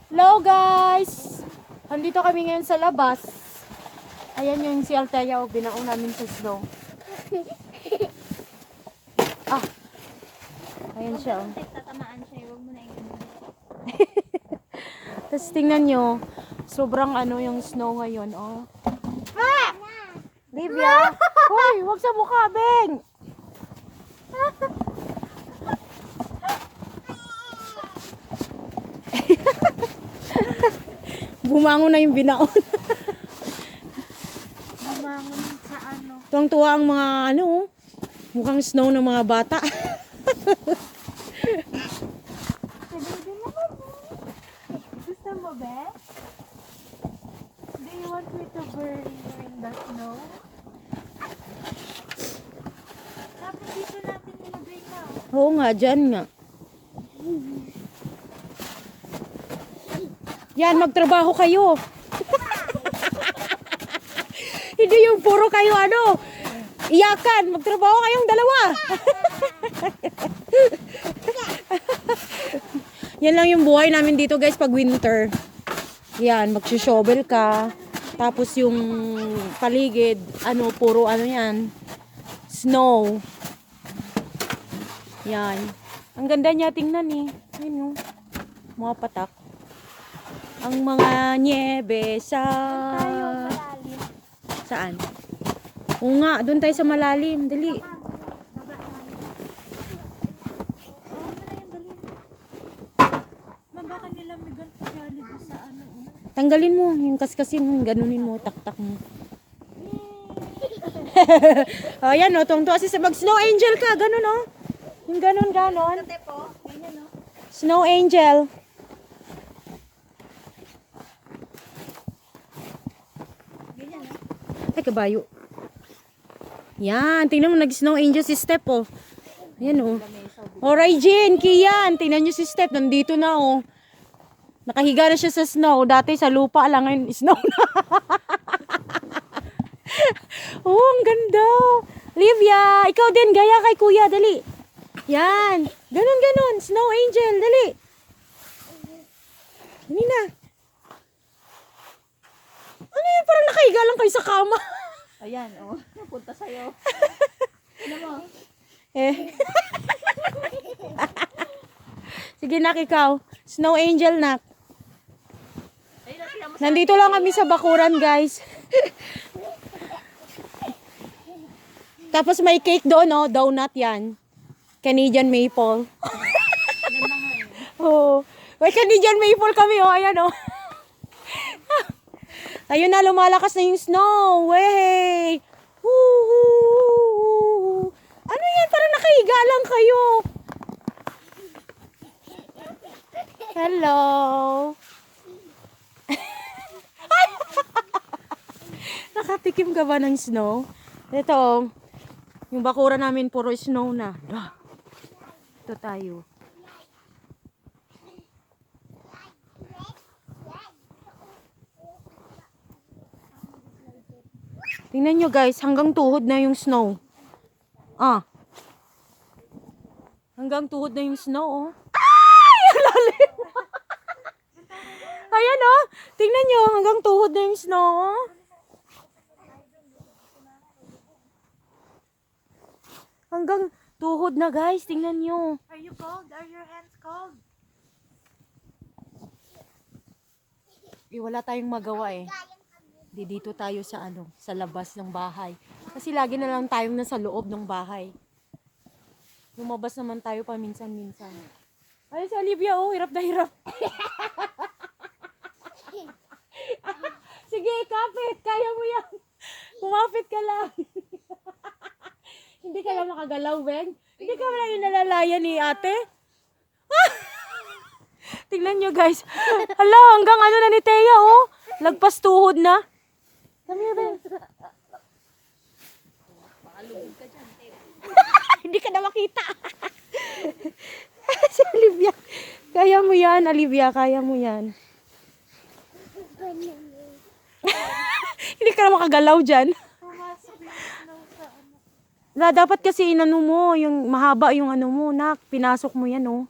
Hello guys! Andito kami ngayon sa labas. Ayan yung si Althea, binaon namin sa snow. Ah, ayan siya. Tatamaan siya, huwag mo na ingin. Tapos tingnan nyo, sobrang ano yung snow ngayon, oh. Ah! Livia! Hoy, wag sa mukha, Beng! Bumangon na yung binaon. Bumangon sa ano. Tuwang-tuwa ang mga ano, oh. Mukhang snow ng mga bata. Sabi naman mo. Gusto mo, be? Do you want me to bury you in the snow? Tapos dito natin nilagay na. Oo nga, dyan nga. Yan, magtrabaho kayo. Hindi yung puro kayo ano, iyakan, magtrabaho kayong dalawa. Yan lang yung buhay namin dito guys pag winter. Yan, magsho-shovel ka. Tapos yung paligid, ano, puro ano yan, snow. Yan. Ang ganda niya tingnan eh. Ayun, mga patak. Ang mga niebe sa... Tayo, malalim. Saan? Oo nga, doon tayo sa malalim. Dali. Baka nila may ganito gani sa ano. Tanggalin mo. Yung kaskasin mo. Ganunin mo. Taktak mo. Ayan o. Tungto kasi sa mag-snow angel ka. Ganun o. Yung ganun, ganon. Po, ganyan no? Snow angel. Ganyan no? Ay, kabayo. Yan. Tingnan mo, nag-snow angel si Step o. Ayan o. O, Raijin, Kian. Tingnan nyo si Step. Nandito na o. Nakahiga na siya sa snow. Dati sa lupa lang. Ngayon, snow na. Oh, ang ganda. Livia, ikaw din. Gaya kay kuya. Dali. Yan. Ganon, ganon. Snow angel. Dali. Dali na. Ano yun? Parang nakahiga lang kayo sa kama. Ayan, oh. Punta sa'yo. Ano mo? Eh. Sige nak, ikaw. Snow angel nak. Nandito lang kami sa bakuran, guys. Tapos may cake doon, oh. Donut yan. Canadian maple. Oh. May Canadian maple kami, oh. Ayan, oh. Ayun na, lumalakas na yung snow. Wey! Woo! Ano yan? Parang nakahiga lang kayo. Hello. Nakatikim ka ba ng snow? Ito, yung bakura namin puro snow na. Ito tayo. Tingnan nyo guys, hanggang tuhod na yung snow. Ah. Hanggang tuhod na yung snow, oh. Ay! Ang lalim! Ayan, oh. Tingnan nyo, hanggang tuhod na yung snow, oh. Hanggang tuhod na guys, tingnan nyo. Are you cold? Are your hands cold? Wala tayong magawa eh. Dito tayo sa ano, sa labas ng bahay. Kasi lagi na lang tayong nasa loob ng bahay. Lumabas naman tayo paminsan-minsan. Ay, si Olivia, oh, hirap na hirap. Sige, kapit. Kaya mo yan. Kumapit ka lang. Hindi ka lang makagalaw, Ben. Hindi ka lang yung nalalaya ni ate. Tingnan nyo, guys. Hala, hanggang ano na ni Thea, oh. Lagpas tuhod na. Come here, Ben. Hindi ka na makita. Si Olivia. Kaya mo yan, Olivia. Kaya mo yan. Hindi ka na makagalaw dyan. Pumasok yung snow sa ano. Dapat kasi inano mo, yung mahaba yung ano mo, nak. Pinasok mo yan, oh.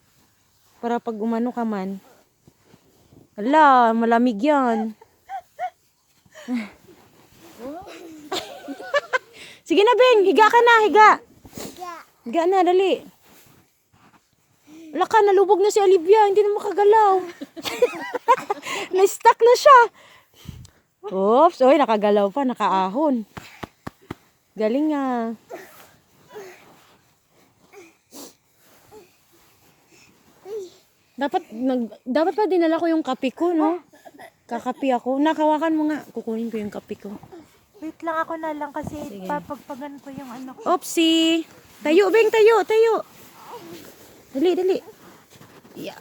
Para pag umano ka man. Hala, malamig yan. Sige na, Beng. Higa ka na, higa. Higa na, dali. Wala ka, nalubog na si Olivia. Hindi na makagalaw. Na-stuck na siya. Oops, oy, nakagalaw pa, nakaahon. Galing nga. Dapat pa dinala ko yung kape ko, no? Kakape ako. Nakawakan mo nga. Kukunin ko yung kape ko. Wait lang, ako na lang kasi papagpagan ko yung ano ko. Oopsie. Tayo, Beng, tayo, tayo. Dali, dali. Yeah.